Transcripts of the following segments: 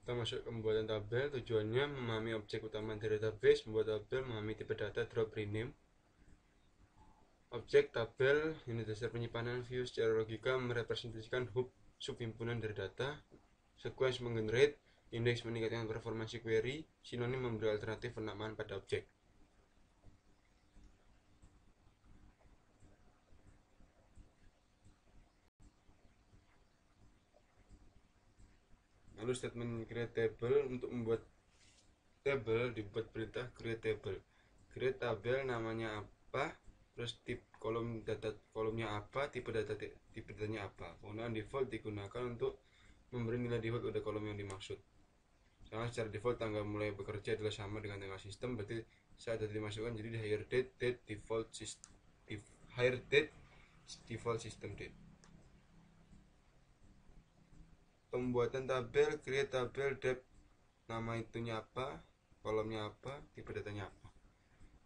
Kita masuk ke pembuatan tabel. Tujuannya memahami objek utama dari database, membuat tabel, memahami tipe data, drop, rename. Objek tabel unit dasar penyimpanan view secara logika merepresentasikan hub subhimpunan dari data. Sequence menggenerate, indeks meningkatkan performansi query, sinonim memberi alternatif penamaan pada objek. Lalu statement create table. Untuk membuat table dibuat perintah create table. Create tabel namanya apa, terus tipe kolomnya apa, tipe datanya apa. Penggunaan default digunakan untuk memberi nilai default pada kolom yang dimaksud. Karena secara default tanggal mulai bekerja adalah sama dengan tanggal sistem, berarti saat data dimasukkan jadi hire date default system date. Pembuatan tabel create tabel depth, nama itunya apa, kolomnya apa, tipe datanya apa.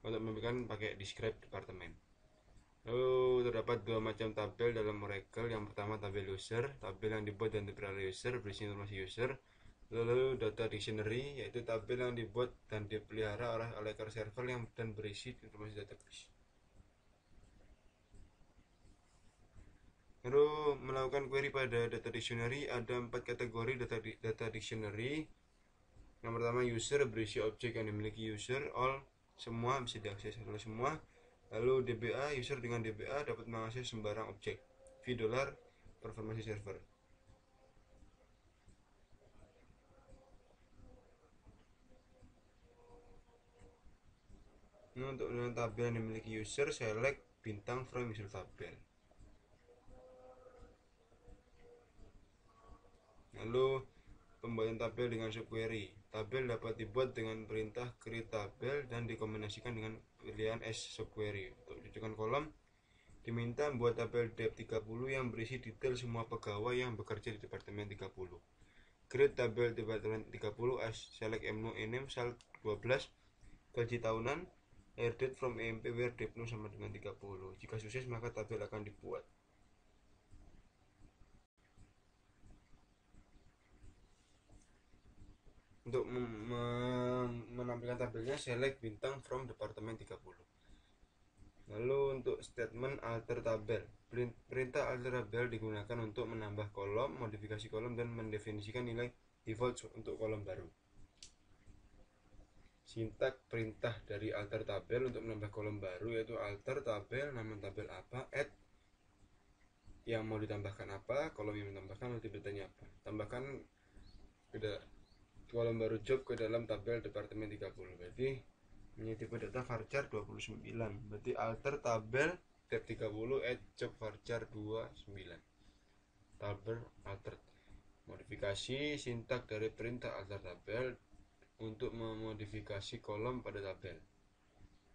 Untuk memberikan pakai describe departemen. Lalu terdapat dua macam tabel dalam Oracle. Yang pertama tabel user, tabel yang dibuat dan dipelihara user berisi informasi user. Lalu data dictionary, yaitu tabel yang dibuat dan dipelihara oleh Oracle server yang dan berisi informasi database. Lalu melakukan query pada data dictionary, ada 4 kategori data dictionary. Yang pertama user, berisi objek yang dimiliki user, all, semua bisa diakses oleh semua. Lalu DBA, user dengan DBA dapat mengakses sembarang objek. $, performance server. Nah, untuk tabel yang dimiliki user, select bintang from user tabel. Lalu pembuatan tabel dengan subquery. Tabel dapat dibuat dengan perintah create tabel dan dikombinasikan dengan pilihan as subquery. Untuk rujukan kolom, diminta membuat tabel depth 30 yang berisi detail semua pegawai yang bekerja di departemen 30. Create tabel departemen 30 as select emno ename sal 12, gaji tahunan, air date from EMP where depno sama dengan 30. Jika sukses maka tabel akan dibuat. Untuk menampilkan tabelnya, select bintang from departemen 30. Lalu untuk statement alter tabel. Perintah alter tabel digunakan untuk menambah kolom, modifikasi kolom, dan mendefinisikan nilai default untuk kolom baru. Sintak perintah dari alter tabel untuk menambah kolom baru yaitu alter tabel, nama tabel apa, add yang mau ditambahkan apa, kolom yang ditambahkan, tipe datanya apa. Tambahkan kolom baru job ke dalam tabel departemen 30. Berarti ini tipe data varchar 29. Berarti alter tabel tab 30 add job varchar 29. Tabel alter. Modifikasi sintak dari perintah alter tabel untuk memodifikasi kolom pada tabel.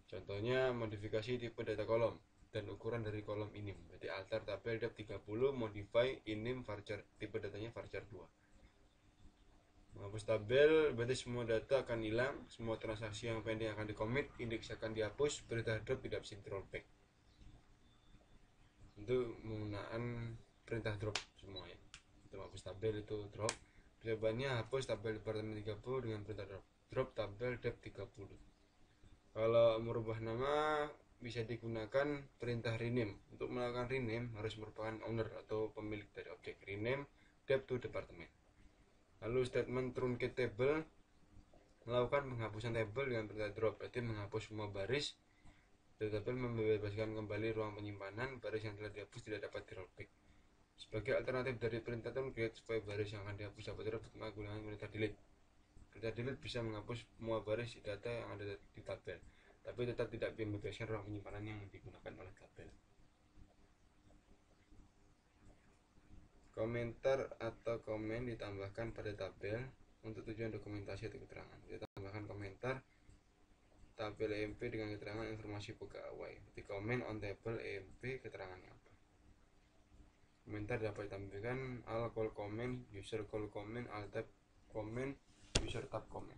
Contohnya modifikasi tipe data kolom dan ukuran dari kolom inim. Berarti alter tabel tab 30 modify inim varchar, tipe datanya varchar 2. Menghapus tabel berarti semua data akan hilang, semua transaksi yang pending akan dikomit, indeks akan dihapus, perintah drop tidak bisa rollback. Itu menggunakan perintah drop semua ya. Itu menghapus tabel itu drop. Jawabannya hapus tabel departemen 30 dengan perintah drop. Drop tabel dep 30. Kalau merubah nama bisa digunakan perintah rename. Untuk melakukan rename harus merupakan owner atau pemilik dari objek. Rename dep to departemen. Lalu statement truncate table, melakukan penghapusan tabel dengan perintah drop, berarti menghapus semua baris. Tabel membebaskan kembali ruang penyimpanan, baris yang telah dihapus tidak dapat di rollback. Sebagai alternatif dari perintah truncate supaya baris yang akan dihapus dapat di rollback, menggunakan perintah delete. Perintah delete bisa menghapus semua baris data yang ada di tabel, tapi tetap tidak membebaskan ruang penyimpanan yang digunakan oleh tabel. Komentar atau komen ditambahkan pada tabel untuk tujuan dokumentasi atau keterangan. Kita tambahkan komentar tabel EMP dengan keterangan informasi pegawai. Di comment on table EMP keterangannya apa. Komentar dapat ditampilkan al call comment, user call comment, al tab comment, user tab comment.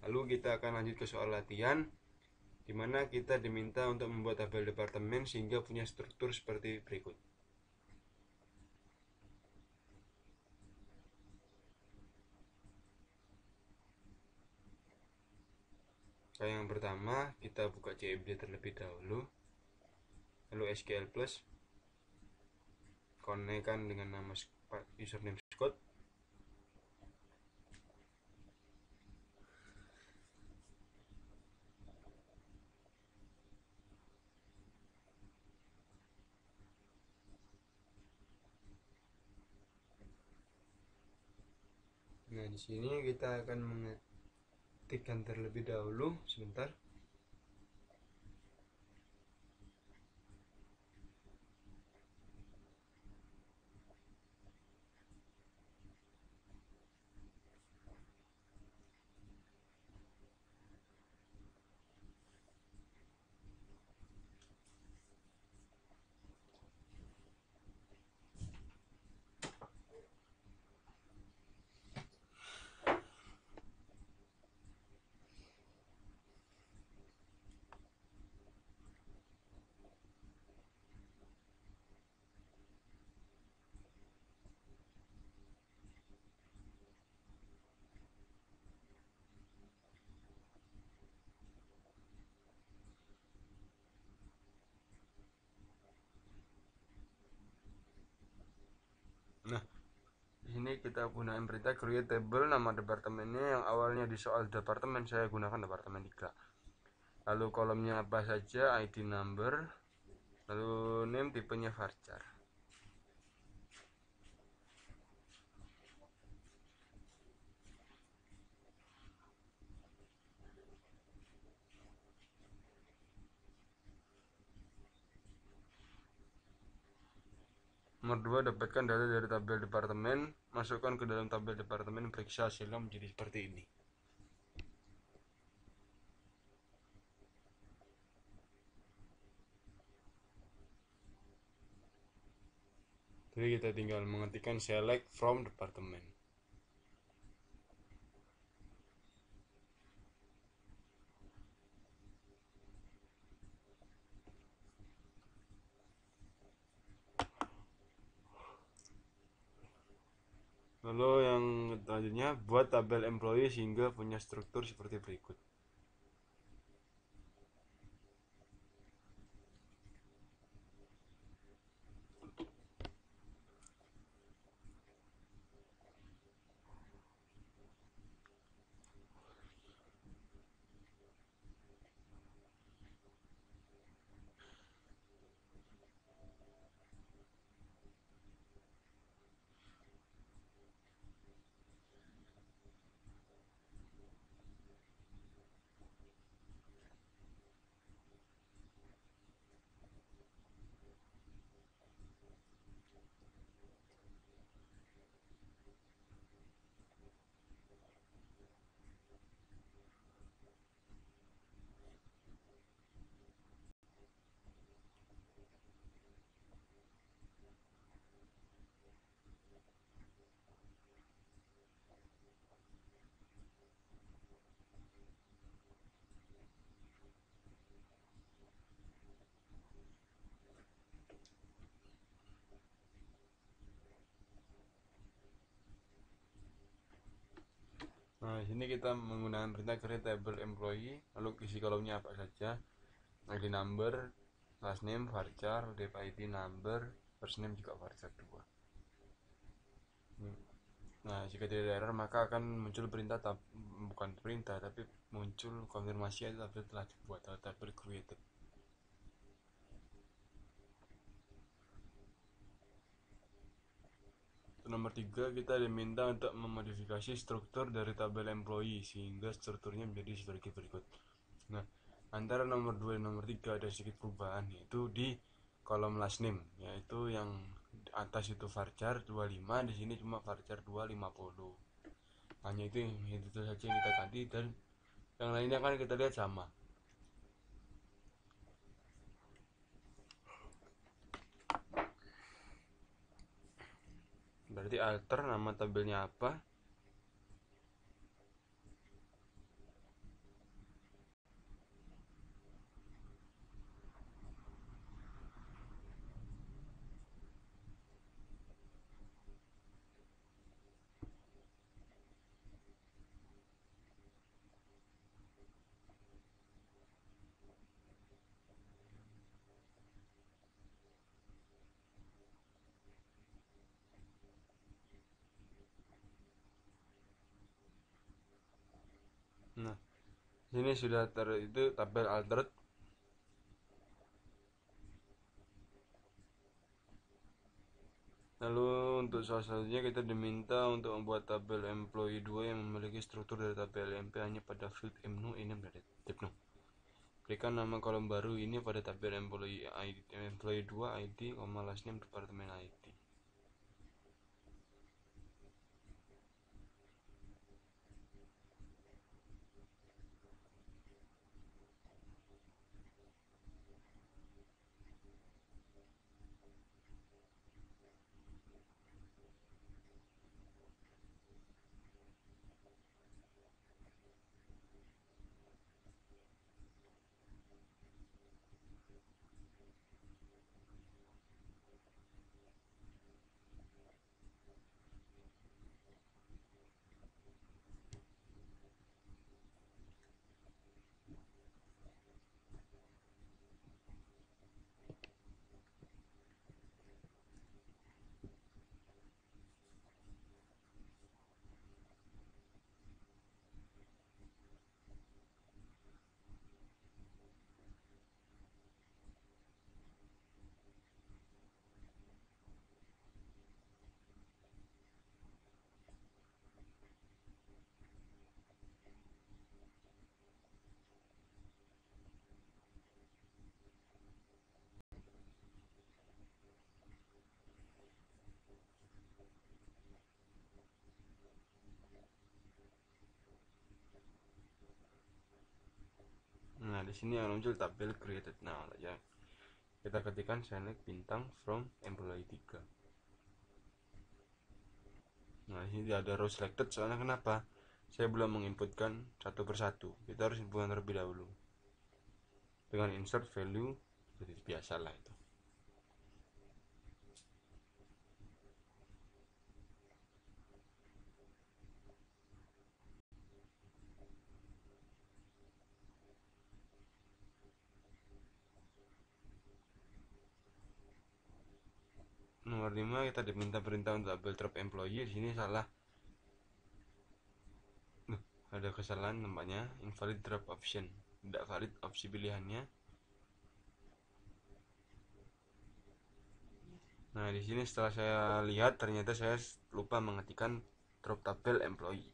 Lalu kita akan lanjut ke soal latihan, di mana kita diminta untuk membuat tabel departemen sehingga punya struktur seperti berikut. Langkah yang pertama, kita buka CMD terlebih dahulu, lalu SQL Plus, konekkan dengan nama username Scott. Nah, di sini kita akan mengetikkan terlebih dahulu sebentar. Nah, di sini kita gunakan perintah create table nama departemennya yang awalnya di soal departemen saya gunakan departemen 3. Lalu kolomnya apa saja, ID number, lalu name tipenya varchar. Nomor 2, dapatkan data dari tabel departemen, masukkan ke dalam tabel departemen, periksa hasilnya menjadi seperti ini. Jadi kita tinggal mengetikkan select from department. Lalu yang selanjutnya, buat tabel employee sehingga punya struktur seperti berikut. Nah, di sini kita menggunakan perintah create table employee, lalu isi kolomnya apa saja, ID number, last name varchar, dep ID number, first name juga varchar 2. Nah, jika tidak ada error maka akan muncul perintah, bukan perintah tapi muncul konfirmasi itu tabel telah dibuat atau tabel created. Nomor 3, kita diminta untuk memodifikasi struktur dari tabel employee sehingga strukturnya menjadi sebagai berikut. Nah, antara nomor 2 dan nomor 3 ada sedikit perubahan, yaitu di kolom last name, yaitu yang atas itu varchar 25, di sini cuma varchar 250. Hanya itu saja yang kita ganti, dan yang lainnya kan kita lihat sama. Berarti alter nama tabelnya apa, Sini sudah itu tabel altered. Lalu untuk soal selanjutnya kita diminta untuk membuat tabel employee 2 yang memiliki struktur dari tabel LMP hanya pada field menu ini dari tipno. Berikan nama kolom baru ini pada tabel employee 2 ID, last name departemen ID. Nah, di sini yang muncul tabel created now ya. Kita ketikkan select bintang from employee 3. Nah, ini tidak ada row selected soalnya kenapa? Saya belum menginputkan satu persatu. Kita harus inputkan terlebih dahulu. Dengan insert value seperti biasa lah itu. Nomor 5 kita diminta perintah untuk tabel drop employee. Di sini salah. Ada kesalahan nampaknya, invalid drop option. Tidak valid opsi pilihannya. Nah, di sini setelah saya lihat ternyata saya lupa mengetikkan drop tabel employee.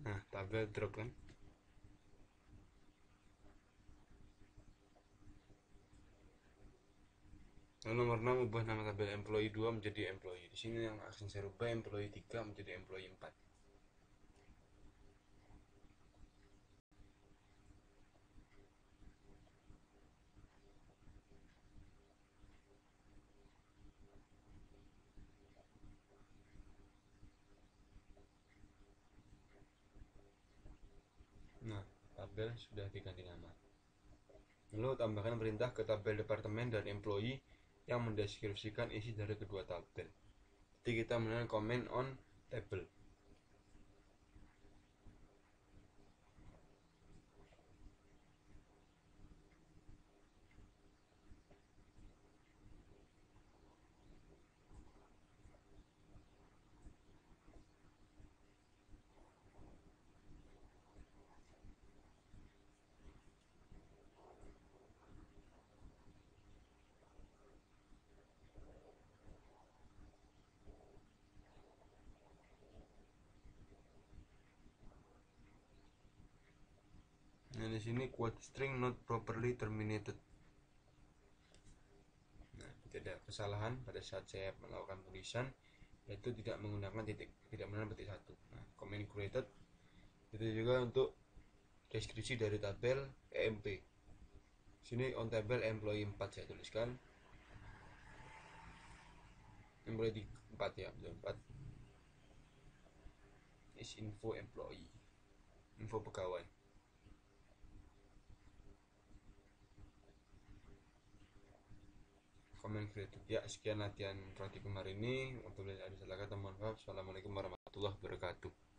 Nah, tabel drop kan. Lalu nomor 6 ubah nama tabel employee 2 menjadi employee. Di sini yang akan saya rubah employee 3 menjadi employee 4. Nah, tabel sudah diganti nama. Lalu tambahkan perintah ke tabel departemen dan employee yang mendeskripsikan isi dari kedua tabel. Jadi kita menggunakan comment on table. Nah, di sini quote string not properly terminated. Nah, tidak ada kesalahan pada saat saya melakukan tulisan, yaitu tidak menggunakan titik, tidak menggunakan petik satu. Nah, comment created itu juga untuk deskripsi dari tabel EMP. Sini on table employee 4 saya tuliskan. Employee 4 ya, 4. Is info employee. Info pegawai. komen kritik. Ya, sekian latihan praktikum hari ini. Untuk ada salah kata, mohon maaf. Assalamualaikum warahmatullahi wabarakatuh.